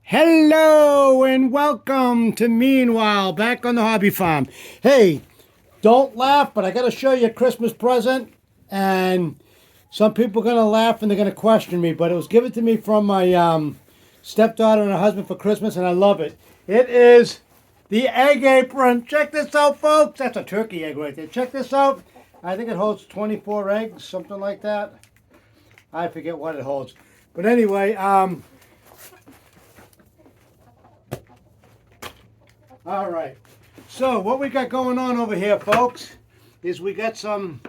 Hello and welcome to Meanwhile, back on the hobby farm. Hey, don't laugh, but I got to show you a Christmas present. And some people are going to laugh and they're going to question me, but it was given to me from my stepdaughter and her husband for Christmas, and I love it. It is the egg apron. Check this out, folks. That's a turkey egg right there. Check this out. I think it holds 24 eggs, something like that. I forget what it holds. But anyway, all right. So what we got going on over here, folks, is we got some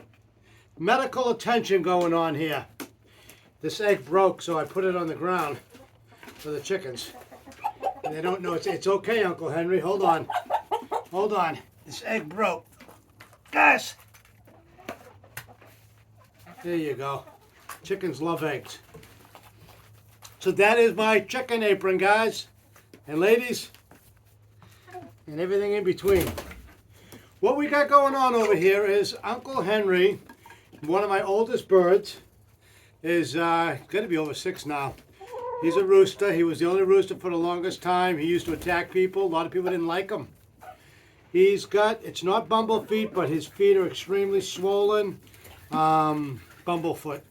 medical attention going on here. This egg broke, so I put it on the ground for the chickens. And they don't know it's okay, Uncle Henry. Hold on. Hold on. This egg broke. Guys! There you go. Chickens love eggs. So that is my chicken apron, guys and ladies, and everything in between. What we got going on over here is Uncle Henry, one of my oldest birds, is going to be over 6 now. He's a rooster. He was the only rooster for the longest time. He used to attack people. A lot of people didn't like him. He's got, it's not bumble feet, but his feet are extremely swollen. Bumblefoot.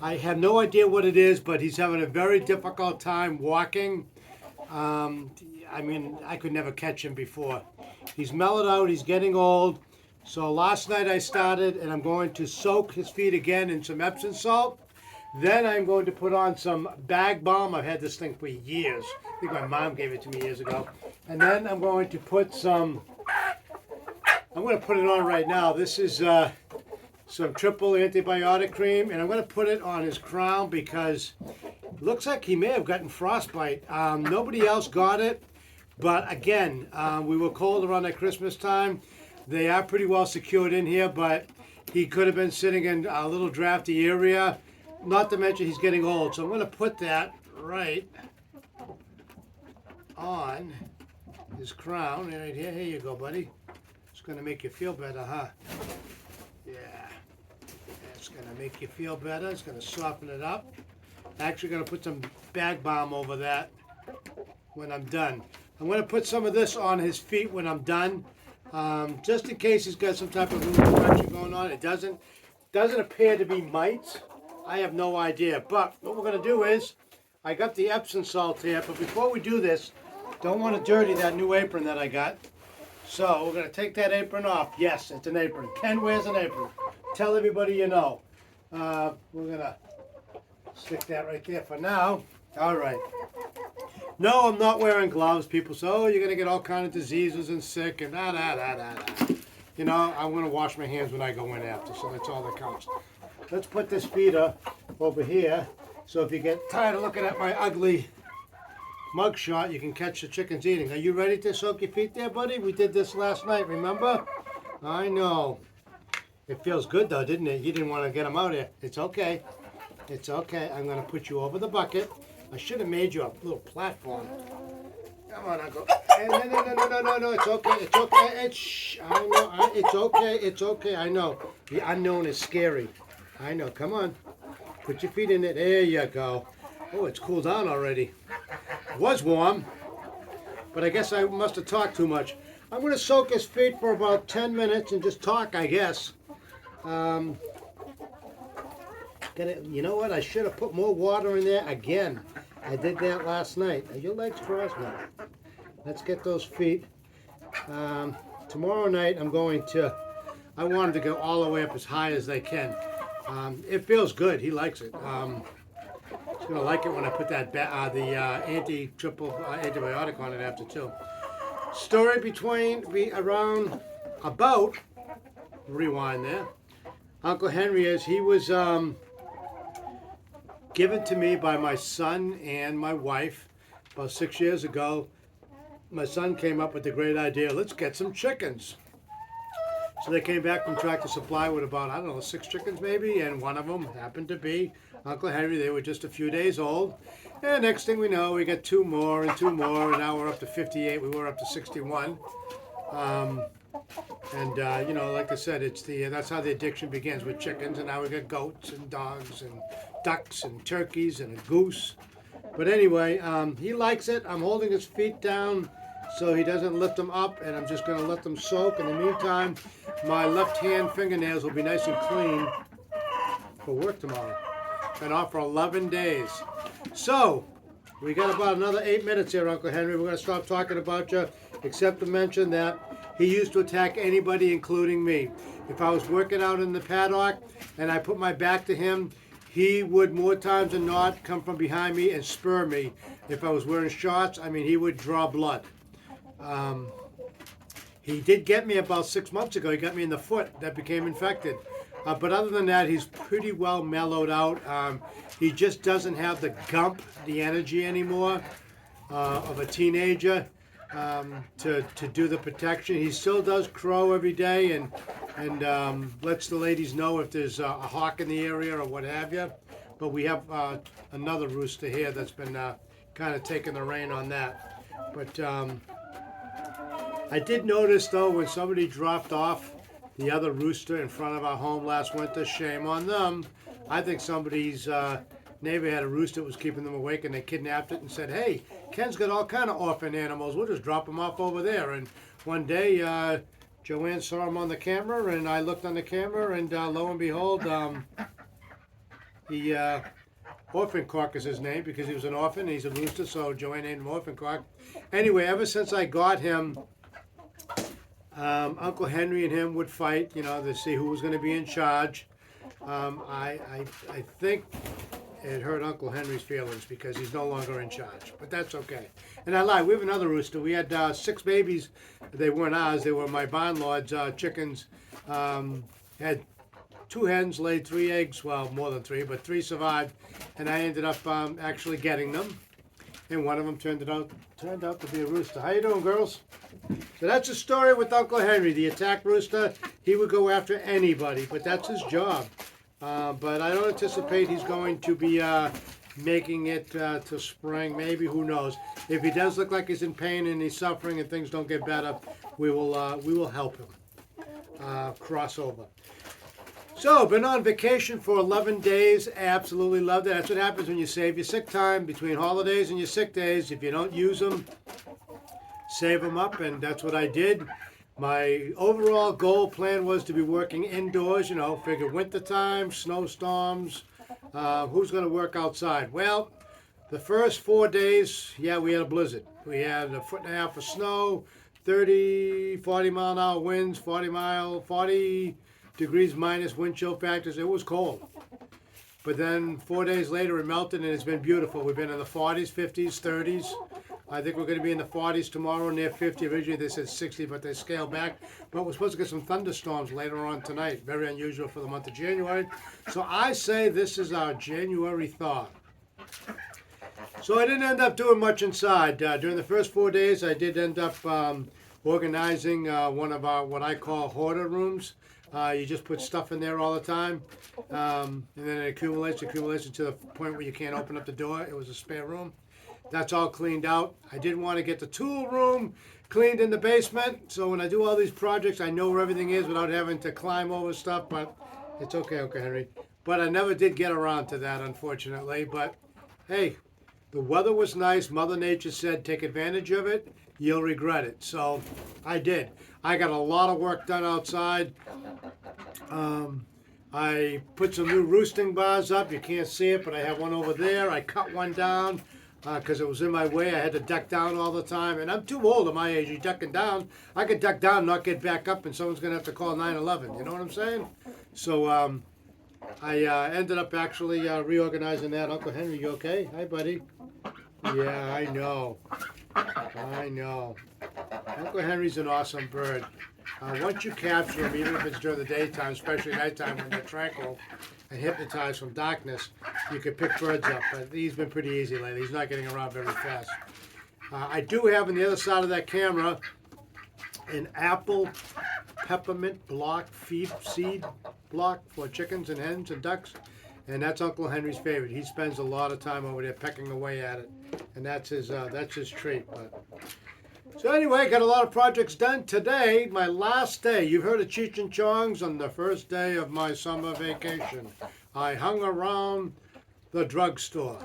I have no idea what it is, but he's having a very difficult time walking. I mean, I could never catch him before. He's mellowed out. He's getting old. So last night I started, and I'm going to soak his feet again in some Epsom salt. Then I'm going to put on some bag balm. I've had this thing for years. I think my mom gave it to me years ago. And then I'm going to put some, I'm going to put it on right now. This is some triple antibiotic cream, and I'm going to put it on his crown because it looks like he may have gotten frostbite. Nobody else got it, but again, we were cold around at Christmas time. They are pretty well secured in here, but he could have been sitting in a little drafty area, not to mention he's getting old. So I'm going to put that right on his crown right here. Here you go, buddy. It's going to make you feel better, huh? Yeah. It's going to make you feel better. It's going to soften it up. Actually going to put some bag balm over that when I'm done. I'm going to put some of this on his feet when I'm done, just in case he's got some type of infection going on. It doesn't appear to be mites. I have no idea. But what we're going to do is, I got the Epsom salt here, but before we do this, don't want to dirty that new apron that I got. So we're going to take that apron off. Yes, it's an apron. Ken wears an apron. Tell everybody you know. We're going to stick that right there for now. All right. No, I'm not wearing gloves. People say, oh, you're going to get all kind of diseases and sick and da. You know, I'm going to wash my hands when I go in after, so that's all that counts. Let's put this feeder over here, so if you get tired of looking at my ugly mugshot, you can catch the chickens eating. Are you ready to soak your feet there, buddy? We did this last night, remember? I know. It feels good, though, didn't it? You didn't want to get them out here. It's okay. It's okay. I'm going to put you over the bucket. I should have made you a little platform. Come on, Uncle. No. It's okay. It's okay. I know. It's okay. It's okay. I know. The unknown is scary. I know. Come on. Put your feet in it. There you go. Oh, it's cooled down already. It was warm, but I guess I must have talked too much. I'm going to soak his feet for about 10 minutes and just talk, I guess. You know what? I should have put more water in there again. I did that last night. Are your legs crossed now? Let's get those feet. Tomorrow night I'm going to, I want him to go all the way up as high as they can. It feels good. He likes it. He's going to like it when I put that the anti-triple antibiotic on it after too. Story around about, rewind there. Uncle Henry he was given to me by my son and my wife about 6 years ago. My son came up with the great idea, let's get some chickens. So they came back from Tractor Supply with about, I don't know, 6 chickens maybe, and one of them happened to be Uncle Henry. They were just a few days old. And next thing we know, we got 2 more, and now we're up to 58. We were up to 61. You know, like I said, that's how the addiction begins with chickens, and now we got goats and dogs and ducks and turkeys and a goose. But anyway, he likes it. I'm holding his feet down so he doesn't lift them up, and I'm just going to let them soak. In the meantime, my left hand fingernails will be nice and clean for work tomorrow. Been off for 11 days. So, we got about another 8 minutes here, Uncle Henry. We're going to stop talking about you, except to mention that he used to attack anybody, including me. If I was working out in the paddock and I put my back to him, he would more times than not come from behind me and spur me. If I was wearing shorts, I mean, he would draw blood. He did get me about 6 months ago. He got me in the foot. That became infected. But other than that, he's pretty well mellowed out. He just doesn't have the gump, the energy anymore of a teenager to do the protection. He still does crow every day and lets the ladies know if there's a hawk in the area or what have you. But we have another rooster here that's been kind of taking the reign on that. But I did notice, though, when somebody dropped off the other rooster in front of our home last winter, shame on them. I think somebody's neighbor had a rooster that was keeping them awake, and they kidnapped it and said, hey, Ken's got all kind of orphan animals. We'll just drop them off over there. And one day, Joanne saw him on the camera, and I looked on the camera, and lo and behold, the Orphan Cock is his name because he was an orphan. He's a rooster, so Joanne named him Orphan Cock. Anyway, ever since I got him, Uncle Henry and him would fight, you know, to see who was going to be in charge. I think it hurt Uncle Henry's feelings because he's no longer in charge, but that's okay. And I lied, we have another rooster. We had 6 babies. They weren't ours. They were my barn lord's chickens. Had 2 hens, laid 3 eggs. Well, more than 3, but 3 survived. And I ended up actually getting them. And one of them turned out to be a rooster. How you doing, girls? So that's the story with Uncle Henry, the attack rooster. He would go after anybody, but that's his job. But I don't anticipate he's going to be making it to spring. Maybe, who knows? If he does look like he's in pain and he's suffering and things don't get better, we will help him cross over. So, been on vacation for 11 days. Absolutely loved it. That's what happens when you save your sick time between holidays and your sick days. If you don't use them, save them up, and that's what I did. My overall goal plan was to be working indoors, you know, figure wintertime, snowstorms, who's going to work outside? Well, the first 4 days, yeah, we had a blizzard. We had 1.5 foot of snow, 30, 40 mile an hour winds, 40 degrees minus wind chill factors. It was cold. But then 4 days later it melted and it's been beautiful. We've been in the 40s, 50s, 30s. I think we're going to be in the 40s tomorrow, near 50. Originally they said 60, but they scaled back. But we're supposed to get some thunderstorms later on tonight. Very unusual for the month of January. So I say this is our January thaw. So I didn't end up doing much inside. During the first 4 days I did end up organizing one of our what I call hoarder rooms. You just put stuff in there all the time, and then it accumulates to the point where you can't open up the door. It was a spare room. That's all cleaned out. I did want to get the tool room cleaned in the basement, so when I do all these projects, I know where everything is without having to climb over stuff, but it's okay, Uncle Henry. But I never did get around to that, unfortunately. But, hey, the weather was nice. Mother Nature said, take advantage of it. You'll regret it. So I did. I got a lot of work done outside. I put some new roosting bars up. You can't see it, but I have one over there. I cut one down because it was in my way. I had to duck down all the time. And I'm too old at my age. You're ducking down. I could duck down, not get back up, and someone's going to have to call 911. You know what I'm saying? So I ended up actually reorganizing that. Uncle Henry, you okay? Hi, buddy. Yeah, I know. Uncle Henry's an awesome bird. Once you capture him, even if it's during the daytime, especially nighttime when they're tranquil and hypnotized from darkness, you can pick birds up. But he's been pretty easy lately. He's not getting around very fast. I do have on the other side of that camera an apple peppermint block seed block for chickens and hens and ducks. And that's Uncle Henry's favorite. He spends a lot of time over there pecking away at it. And that's his treat. So anyway, got a lot of projects done. Today, my last day. You've heard of Cheech and Chong's on the first day of my summer vacation. I hung around the drugstore.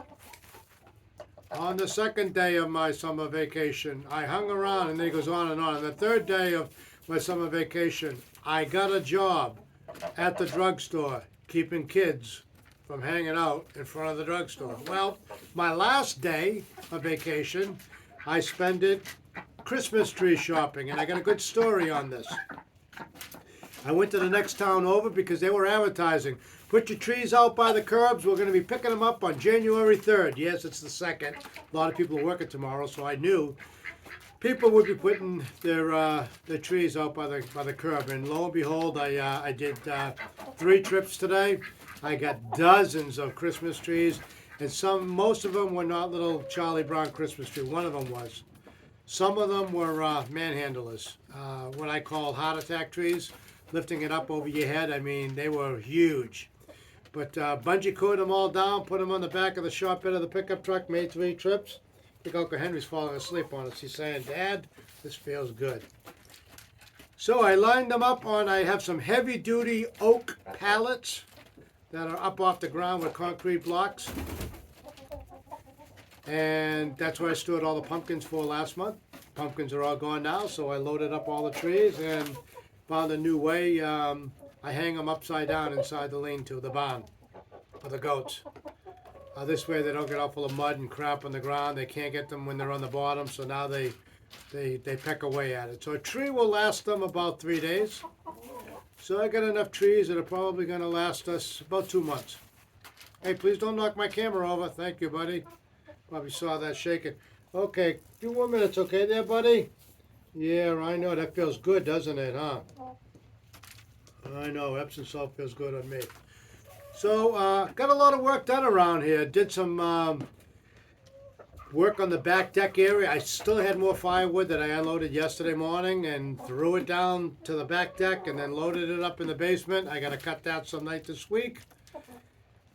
On the second day of my summer vacation, I hung around, and then he goes on and on. On the third day of my summer vacation, I got a job at the drugstore, keeping kids from hanging out in front of the drugstore. Well, my last day of vacation, I spent it Christmas tree shopping, and I got a good story on this. I went to the next town over because they were advertising. Put your trees out by the curbs. We're going to be picking them up on January 3rd. Yes, it's the 2nd. A lot of people are working tomorrow, so I knew people would be putting their trees out by the curb. And lo and behold, I did 3 trips today. I got dozens of Christmas trees, and most of them were not little Charlie Brown Christmas tree. One of them was. Some of them were manhandlers, what I call heart attack trees, lifting it up over your head. I mean, they were huge. But bungee corded them all down, put them on the back of the short bed of the pickup truck, made 3 trips. I think Uncle Henry's falling asleep on us. He's saying, Dad, this feels good. So I lined them up on, I have some heavy-duty oak pallets that are up off the ground with concrete blocks. And that's where I stored all the pumpkins for last month. Pumpkins are all gone now, so I loaded up all the trees and found a new way. I hang them upside down inside the lean-to, the barn, for the goats. This way they don't get all full of mud and crap on the ground. They can't get them when they're on the bottom, so now they peck away at it. So a tree will last them about 3 days. So I got enough trees that are probably going to last us about 2 months. Hey, please don't knock my camera over. Thank you, buddy. Probably saw that shaking. Okay, 2 more minutes, okay there, buddy? Yeah, I know. That feels good, doesn't it, huh? I know, Epsom salt feels good on me. So, got a lot of work done around here. Did some work on the back deck area. I still had more firewood that I unloaded yesterday morning and threw it down to the back deck and then loaded it up in the basement. I got to cut that some night this week.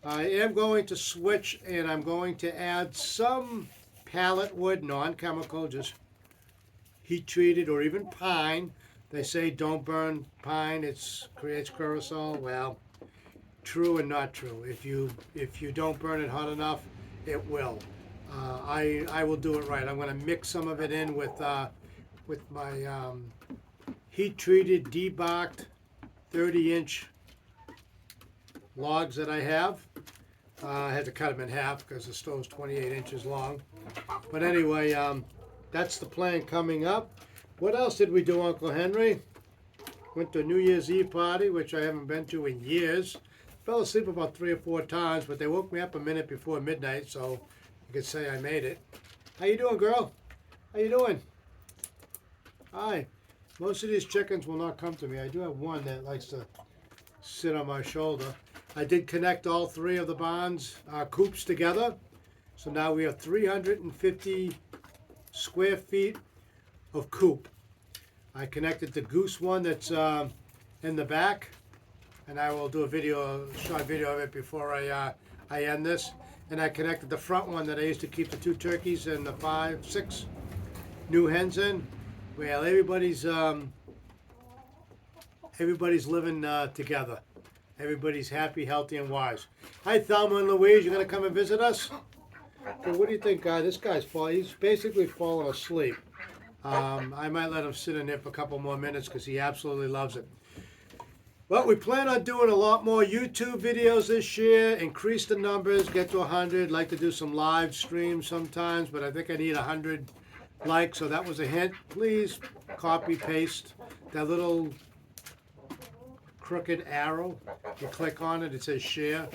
I am going to switch, and I'm going to add some pallet wood, non-chemical, just heat treated or even pine. They say don't burn pine, it creates curacao. Well, true and not true. If you don't burn it hot enough, it will. I will do it right. I'm going to mix some of it in with my heat treated, debarked 30-inch logs that I have. I had to cut them in half because the stove's 28 inches long. But anyway, that's the plan coming up. What else did we do, Uncle Henry? Went to a New Year's Eve party, which I haven't been to in years. Fell asleep about 3 or 4 times, but they woke me up a minute before midnight, so you could say I made it. How you doing, girl? How you doing? Hi. Most of these chickens will not come to me. I do have one that likes to sit on my shoulder. I did connect all 3 of the barns, coops together. So now we have 350 square feet of coop. I connected the goose one that's in the back, and I will do a short video of it before I end this. And I connected the front one that I used to keep the 2 turkeys and the 5, 6 new hens in. Well, everybody's living together. Everybody's happy, healthy, and wise. Hi, Thelma and Louise. You gonna come and visit us? Well, what do you think, guy? This guy's he's basically falling asleep. I might let him sit in there for a couple more minutes because he absolutely loves it. Well, we plan on doing a lot more YouTube videos this year, increase the numbers, get to 100. Like to do some live streams sometimes, but I think I need 100 likes, so that was a hint. Please copy, paste that little crooked arrow. You click on it, it says share,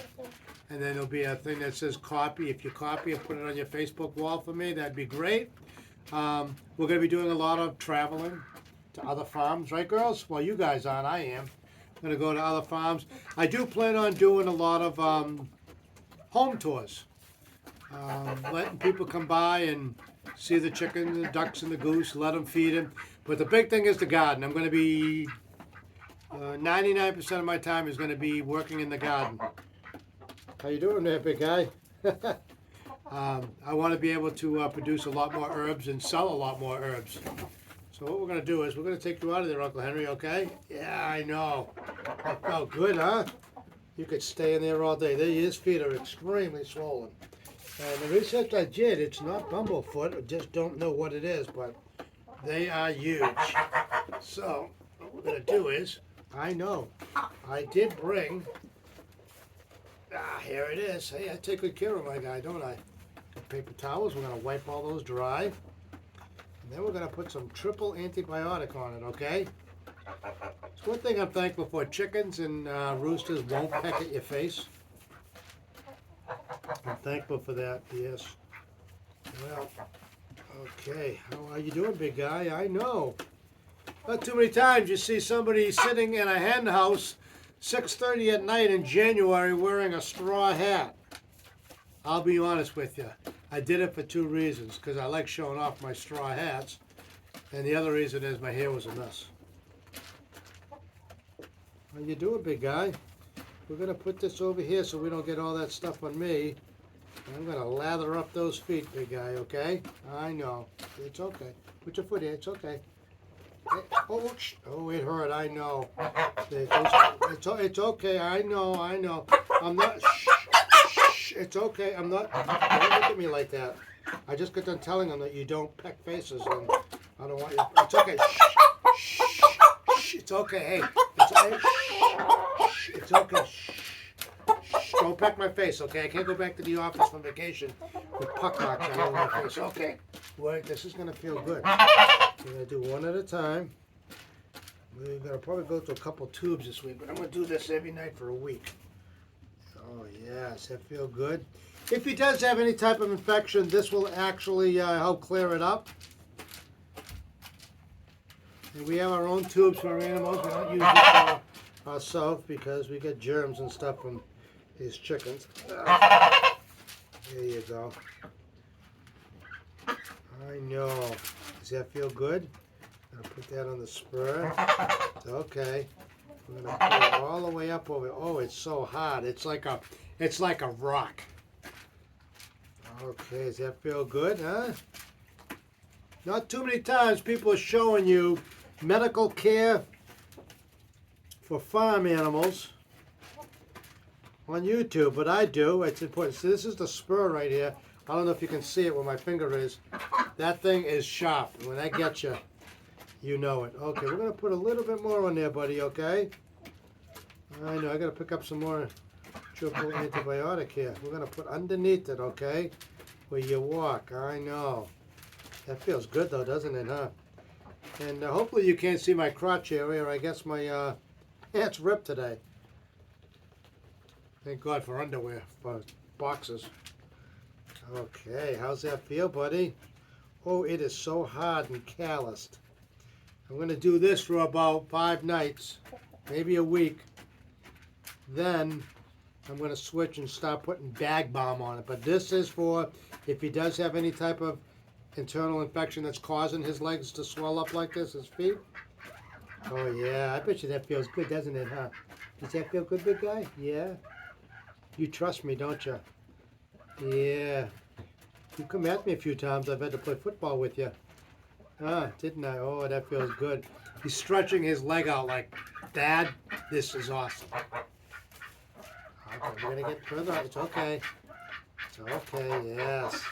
and then there'll be a thing that says copy. If you copy and put it on your Facebook wall for me, that'd be great. We're going to be doing a lot of traveling to other farms, right, girls? Well, you guys aren't. I am. I'm going to go to other farms. I do plan on doing a lot of home tours, letting people come by and see the chickens, the ducks, and the goose, let them feed them. But the big thing is the garden. I'm going to be 99% of my time is going to be working in the garden. How you doing there, big guy? I want to be able to produce a lot more herbs and sell a lot more herbs. So what we're going to do is we're going to take you out of there, Uncle Henry, okay? Yeah, I know. That felt good, huh? You could stay in there all day. His feet are extremely swollen. And the research I did, it's not bumblefoot. I just don't know what it is, but they are huge. So what we're going to do is, I know, I did bring, here it is. Hey, I take good care of my guy, don't I? Paper towels, we're going to wipe all those dry. And then we're going to put some triple antibiotic on it, okay? It's one thing I'm thankful for. Chickens and roosters won't peck at your face. I'm thankful for that, yes. Well, okay. How are you doing, big guy? I know. Not too many times you see somebody sitting in a hen house 6:30 at night in January wearing a straw hat. I'll be honest with you. I did it for two reasons. Because I like showing off my straw hats. And the other reason is my hair was a mess. How you doing, big guy? We're going to put this over here so we don't get all that stuff on me. I'm going to lather up those feet, big guy, okay? I know. It's okay. Put your foot here. It's okay. Oh, it hurt. I know. It's okay. I know. I'm not... Shh. It's okay. I'm not... Don't look at me like that. I just got done telling them that you don't peck faces, and I don't want you... It's okay. Shh. It's okay. Hey. It's okay. Shh. It's okay. Shh. Don't peck my face, okay? I can't go back to the office from vacation with puck marks all over my face. Okay. Wait, this is going to feel good. We're going to do one at a time. We're going to probably go to a couple tubes this week, but I'm going to do this every night for a week. Oh, yes. That feel good? If he does have any type of infection, this will actually help clear it up. And we have our own tubes for our animals. We don't use it for ourselves because we get germs and stuff from these chickens. There you go. I know. Does that feel good? I'm gonna put that on the spur. It's okay. We're gonna put it all the way up over. Oh, it's so hard. It's like a rock. Okay, does that feel good, huh? Not too many times people are showing you medical care for farm animals on YouTube, but I do. It's important. So this is the spur right here. I don't know if you can see it where my finger is. That thing is sharp. When that gets you, you know it. Okay, we're going to put a little bit more on there, buddy, okay? I know, I got to pick up some more triple antibiotic here. We're going to put underneath it, okay? Where you walk. I know. That feels good, though, doesn't it, huh? And hopefully you can't see my crotch area. I guess my pants ripped today. Thank God for underwear, for boxes. Okay, how's that feel, buddy? Oh, it is so hard and calloused. I'm going to do this for about 5 nights, maybe a week. Then I'm going to switch and start putting bag balm on it. But this is for if he does have any type of internal infection that's causing his legs to swell up like this, his feet. Oh, yeah, I bet you that feels good, doesn't it, huh? Does that feel good, big guy? Yeah? You trust me, don't you? Yeah. You come at me a few times. I've had to play football with you. Ah, didn't I? Oh, that feels good. He's stretching his leg out like, Dad, this is awesome. Okay, we're going to get further. It's okay. It's okay, yes.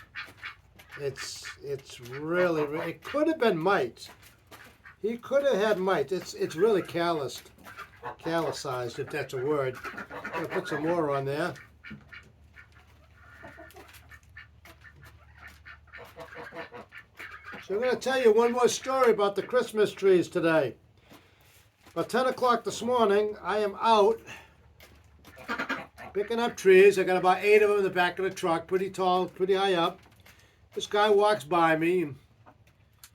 It's really, it could have been mites. He could have had mites. It's really calloused. Callousized, if that's a word. I'm going to put some more on there. So I'm going to tell you one more story about the Christmas trees today. About 10 o'clock this morning, I am out picking up trees. I got about 8 of them in the back of the truck, pretty tall, pretty high up. This guy walks by me.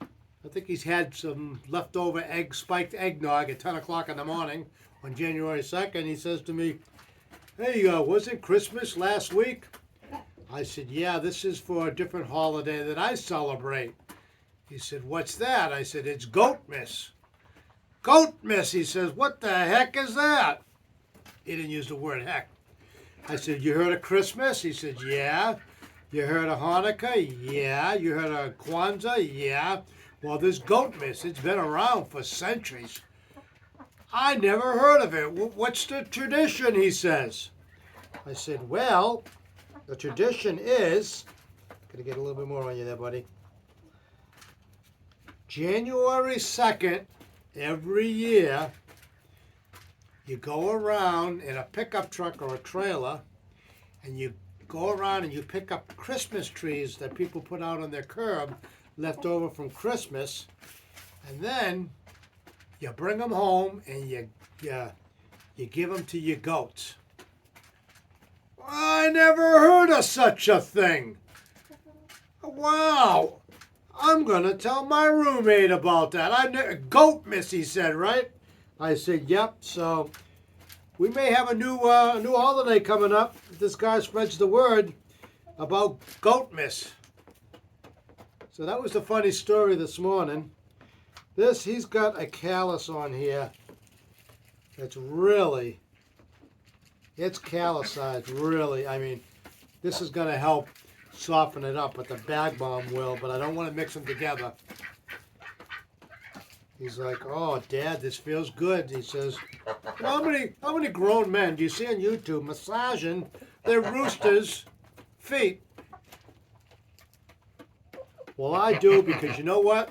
I think he's had some leftover spiked eggnog at 10 o'clock in the morning on January 2nd. He says to me, "Hey, wasn't Christmas last week?" I said, "Yeah, this is for a different holiday that I celebrate." He said, "What's that?" I said, "It's Goatmas." "Goatmas," he says, "what the heck is that?" He didn't use the word heck. I said, "You heard of Christmas?" He said, "Yeah." "You heard of Hanukkah?" "Yeah." "You heard of Kwanzaa?" "Yeah." "Well, this Goatmas, it's been around for centuries." "I never heard of it. What's the tradition?" he says. I said, "Well, The tradition is, gotta get a little bit more on you there, buddy. January 2nd, every year, you go around in a pickup truck or a trailer, and you go around and you pick up Christmas trees that people put out on their curb, left over from Christmas, and then you bring them home and you give them to your goats. I never heard of such a thing. Wow. I'm going to tell my roommate about that. Goat miss, he said, right? I said, yep. So we may have a new holiday coming up if this guy spreads the word about goat miss. So that was the funny story this morning. He's got a callus on here that's really, it's callousized, really. I mean, this is going to help soften it up, but the bag balm will, but I don't want to mix them together. He's like, oh, Dad, this feels good. He says, how many grown men do you see on YouTube massaging their roosters' feet? Well, I do, because you know what?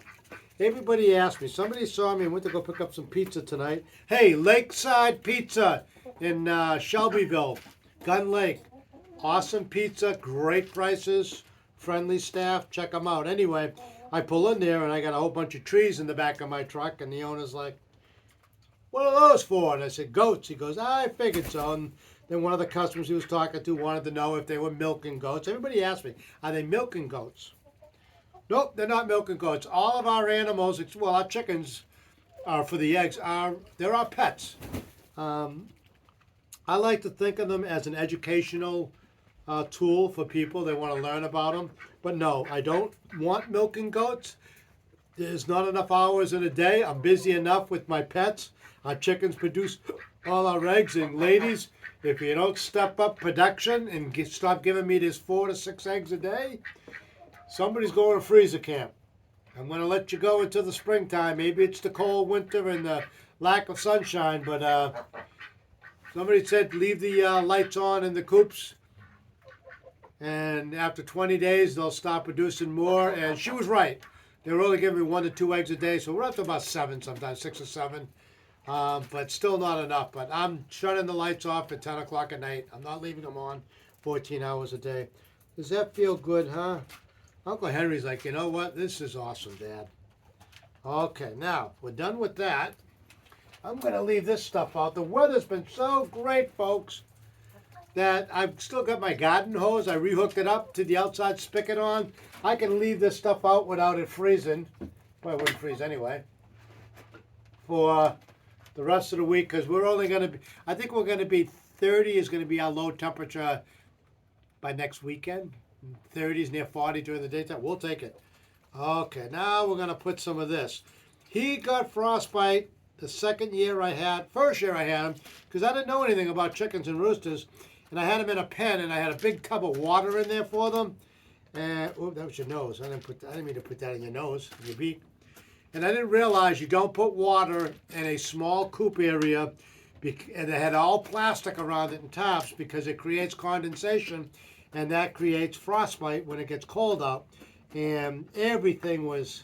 Everybody asked me. Somebody saw me and went to go pick up some pizza tonight. Hey, Lakeside Pizza in Shelbyville, Gun Lake. Awesome pizza, great prices, friendly staff. Check them out. Anyway, I pull in there and I got a whole bunch of trees in the back of my truck, and the owner's like, what are those for? And I said, goats. He goes, I figured so. And then one of the customers he was talking to wanted to know if they were milking goats. Everybody asked me, are they milking goats? Nope, they're not milking goats. All of our animals, well, our chickens are for the eggs, they're our pets. I like to think of them as an educational tool for people. They want to learn about them. But no, I don't want milking goats. There's not enough hours in a day. I'm busy enough with my pets. Our chickens produce all our eggs. And ladies, if you don't step up production and stop giving me this 4 to 6 eggs a day, somebody's going to freezer camp. I'm going to let you go until the springtime. Maybe it's the cold winter and the lack of sunshine, but somebody said leave the lights on in the coops, and after 20 days they'll stop producing more. And she was right. They were only giving me 1 to 2 eggs a day, so we're up to about 7 sometimes, 6 or 7, but still not enough. But I'm shutting the lights off at 10 o'clock at night. I'm not leaving them on 14 hours a day. Does that feel good, huh? Uncle Henry's like, you know what? This is awesome, Dad. Okay, now, we're done with that. I'm going to leave this stuff out. The weather's been so great, folks, that I've still got my garden hose. I rehooked it up to the outside spigot on. I can leave this stuff out without it freezing. Well, it wouldn't freeze anyway. For the rest of the week, because we're only going to be, I think we're going to be, 30 is going to be our low temperature by next weekend. 30s near 40 during the daytime. We'll take it. Okay, now we're going to put some of this. He got frostbite the first year I had him, because I didn't know anything about chickens and roosters, and I had them in a pen, and I had a big tub of water in there for them. And oh, that was your nose. I didn't mean to put that in your nose, in your beak. And I didn't realize you don't put water in a small coop area, and they had all plastic around it and tops, because it creates condensation. And that creates frostbite when it gets cold out. And everything was,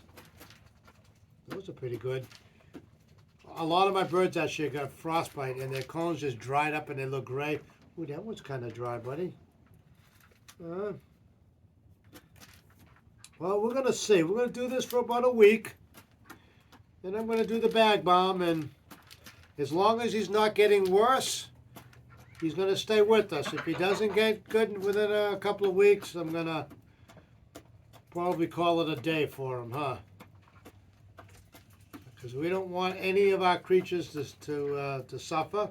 those are pretty good. A lot of my birds actually got frostbite, and their cones just dried up and they look gray. Ooh, that one's kind of dry, buddy. Well, we're going to see. We're going to do this for about a week. Then I'm going to do the bag balm. And as long as he's not getting worse, he's going to stay with us. If he doesn't get good within a couple of weeks, I'm going to probably call it a day for him, huh? Because we don't want any of our creatures to suffer.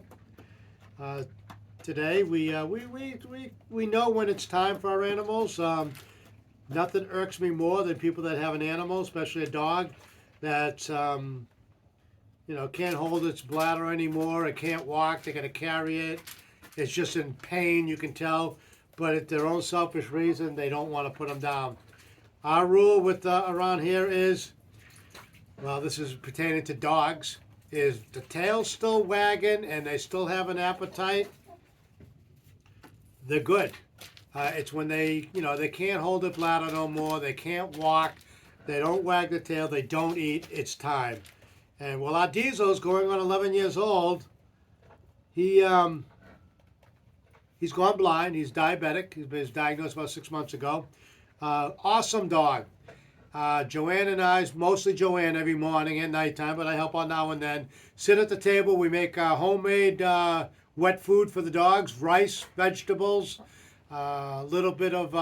Today, we know when it's time for our animals. Nothing irks me more than people that have an animal, especially a dog, that can't hold its bladder anymore. It can't walk. They got to carry it. It's just in pain, you can tell, but at their own selfish reason, they don't want to put them down. Our rule with around here is, well, this is pertaining to dogs, is the tail's still wagging and they still have an appetite, they're good. It's when they, they can't hold their bladder no more. They can't walk. They don't wag the tail. They don't eat. It's time. And while our Diesel's going on 11 years old, he he's gone blind. He's diabetic. He was diagnosed about 6 months ago. Awesome dog. Joanne and I, mostly Joanne every morning and nighttime, but I help out now and then. Sit at the table. We make homemade wet food for the dogs, rice, vegetables, a little bit of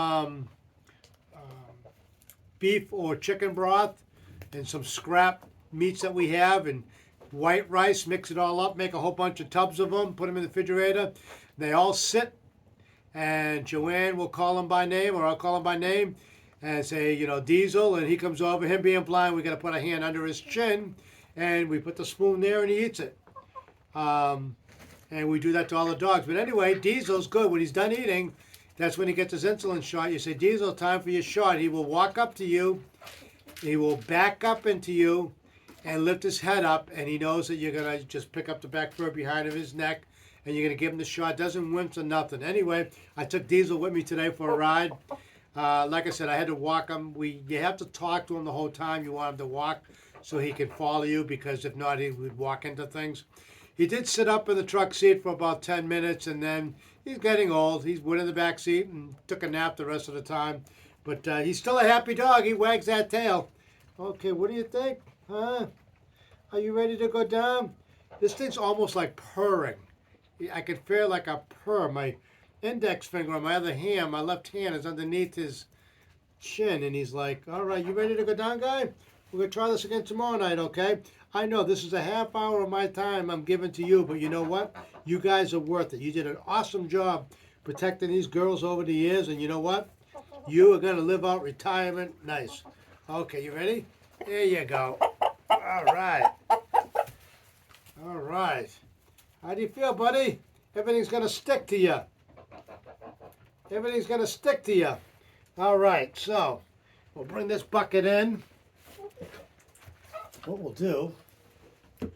beef or chicken broth, and some scrap meats that we have, and white rice. Mix it all up, make a whole bunch of tubs of them, put them in the refrigerator. They all sit, and Joanne will call them by name, or I'll call them by name, and say, Diesel, and he comes over. Him being blind, we got to put a hand under his chin, and we put the spoon there, and he eats it. And we do that to all the dogs. But anyway, Diesel's good. When he's done eating, that's when he gets his insulin shot. You say, Diesel, time for your shot. He will walk up to you. He will back up into you and lift his head up, and he knows that you're going to just pick up the back fur behind of his neck, and you're going to give him the shot. Doesn't wince or nothing. Anyway, I took Diesel with me today for a ride. Like I said, I had to walk him. You have to talk to him the whole time. You want him to walk so he can follow you, because if not, he would walk into things. He did sit up in the truck seat for about 10 minutes, and then he's getting old. He went in the back seat and took a nap the rest of the time. But he's still a happy dog. He wags that tail. Okay, what do you think? Huh? Are you ready to go down? This thing's almost like purring. I can feel like a purr. My index finger on my other hand, my left hand, is underneath his chin, and he's like, all right, you ready to go down, guy? We're going to try this again tomorrow night, okay? I know this is a half hour of my time I'm giving to you, but you know what? You guys are worth it. You did an awesome job protecting these girls over the years, and you know what? You are going to live out retirement nice. Okay, you ready? There you go. All right. All right. How do you feel, buddy? Everything's going to stick to you. Everything's going to stick to you. All right, so we'll bring this bucket in. What we'll do, I'm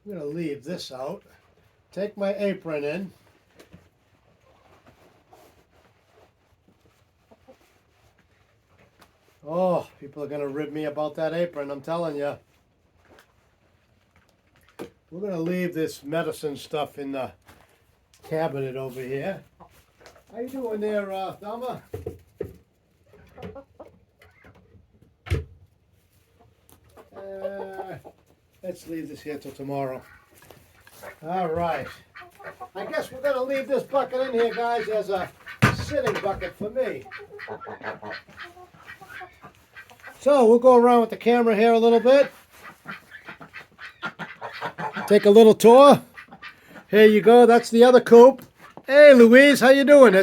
going to leave this out. Take my apron in. Oh, people are going to rib me about that apron, I'm telling you. We're going to leave this medicine stuff in the cabinet over here. How you doing there, Thelma? Let's leave this here till tomorrow. All right. I guess we're going to leave this bucket in here, guys, as a sitting bucket for me. So we'll go around with the camera here a little bit. Take a little tour. Here you go. That's the other coop. Hey, Louise, how you doing?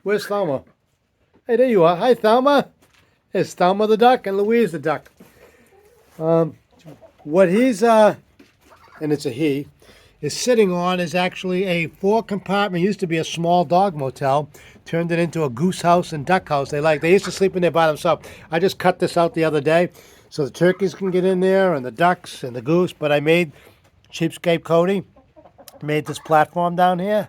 Where's Thelma? Hey, there you are. Hi, Thelma. It's Thelma the duck and Louise the duck. What he's, and it's a he, is sitting on is actually a 4-compartment, used to be a small dog motel, turned it into a goose house and duck house. They used to sleep in there by themselves. I just cut this out the other day so the turkeys can get in there and the ducks and the goose, but I made Cheapskate Cody, made this platform down here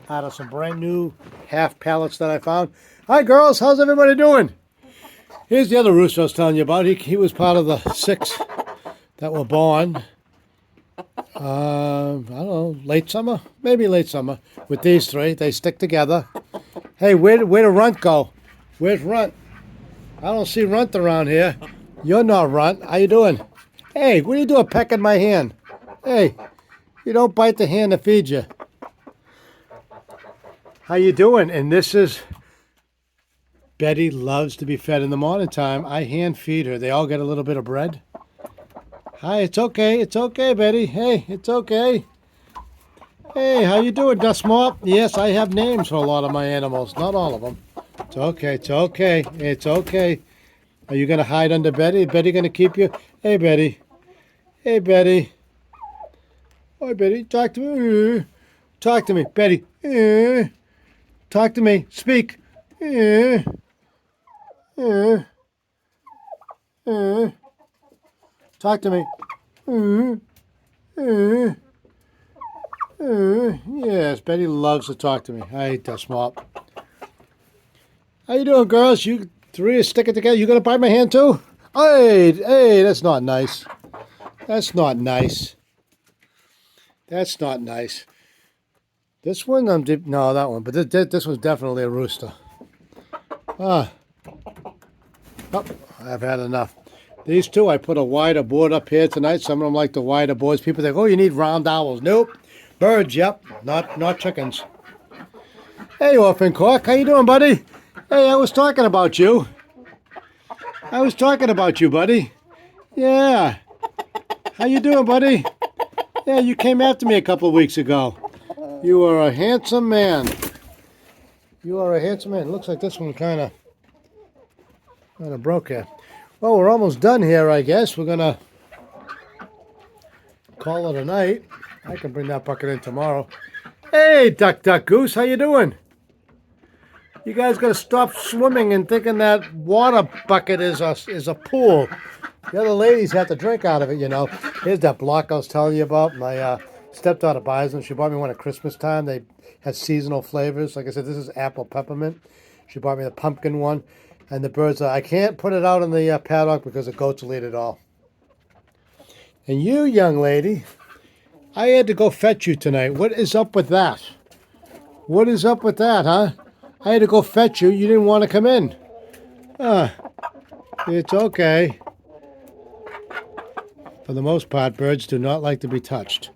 out of some brand new half pallets that I found. Hi girls, how's everybody doing? Here's the other rooster I was telling you about. He was part of the 6 that were born, I don't know, late summer? Maybe late summer. With these 3, they stick together. Hey, where'd Runt go? Where's Runt? I don't see Runt around here. You're not Runt. How you doing? Hey, what are you doing pecking my hand? Hey, you don't bite the hand that feeds you. How you doing? And this is... Betty loves to be fed in the morning time. I hand feed her. They all get a little bit of bread. Hi, it's okay. It's okay, Betty. Hey, it's okay. Hey, how you doing, Dust Mop? Yes, I have names for a lot of my animals. Not all of them. It's okay. It's okay. It's okay. Are you going to hide under Betty? Is Betty going to keep you? Hey, Betty. Hey, Betty. Hi, Betty. Talk to me. Talk to me. Betty. Talk to me. Speak. Talk to me. Yes, Betty loves to talk to me. I hate that smart. How you doing, girls? You three are sticking together. You gonna bite my hand too? Hey, that's not nice. That's not nice. That's not nice. This one, no, that one. But this was definitely a rooster. Oh, I've had enough. These two, I put a wider board up here tonight. Some of them like the wider boards. People think, oh, you need round owls. Nope. Birds, yep. Not chickens. Hey, Orphan Cork. How you doing, buddy? Hey, I was talking about you. I was talking about you, buddy. Yeah. How you doing, buddy? Yeah, you came after me a couple of weeks ago. You are a handsome man. You are a handsome man. It looks like this one kind of broke here. Well, we're almost done here, I guess. We're gonna call it a night. I can bring that bucket in tomorrow. Hey, Duck Goose, how you doing? You guys gotta stop swimming and thinking that water bucket is a pool. The other ladies have to drink out of it, you know. Here's that block I was telling you about. My stepdaughter buys them. She bought me one at Christmas time. They had seasonal flavors. Like I said, this is apple peppermint. She bought me the pumpkin one. And the birds, I can't put it out in the paddock because the goats will eat it all. And you, young lady, I had to go fetch you tonight. What is up with that? What is up with that, huh? I had to go fetch you. You didn't want to come in. It's okay. For the most part, birds do not like to be touched.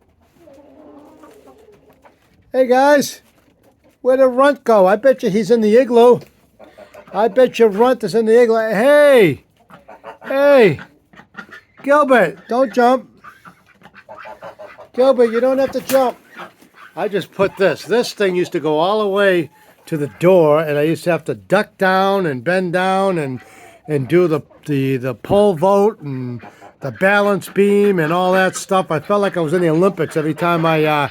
Hey, guys. Where'd the runt go? I bet you he's in the igloo. I bet your runt is in the igloo. Hey, Gilbert, don't jump. Gilbert, you don't have to jump. I just put this. This thing used to go all the way to the door, and I used to have to duck down and bend down and do the pole vault and the balance beam and all that stuff. I felt like I was in the Olympics every time I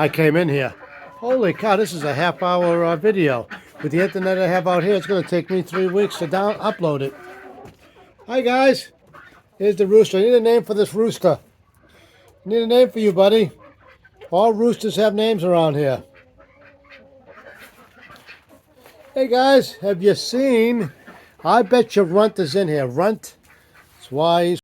came in here. Holy cow, this is a half-hour video. With the internet I have out here, it's going to take me 3 weeks to upload it. Hi, guys. Here's the rooster. I need a name for this rooster. I need a name for you, buddy. All roosters have names around here. Hey, guys. Have you seen? I bet your runt is in here. Runt. That's why he's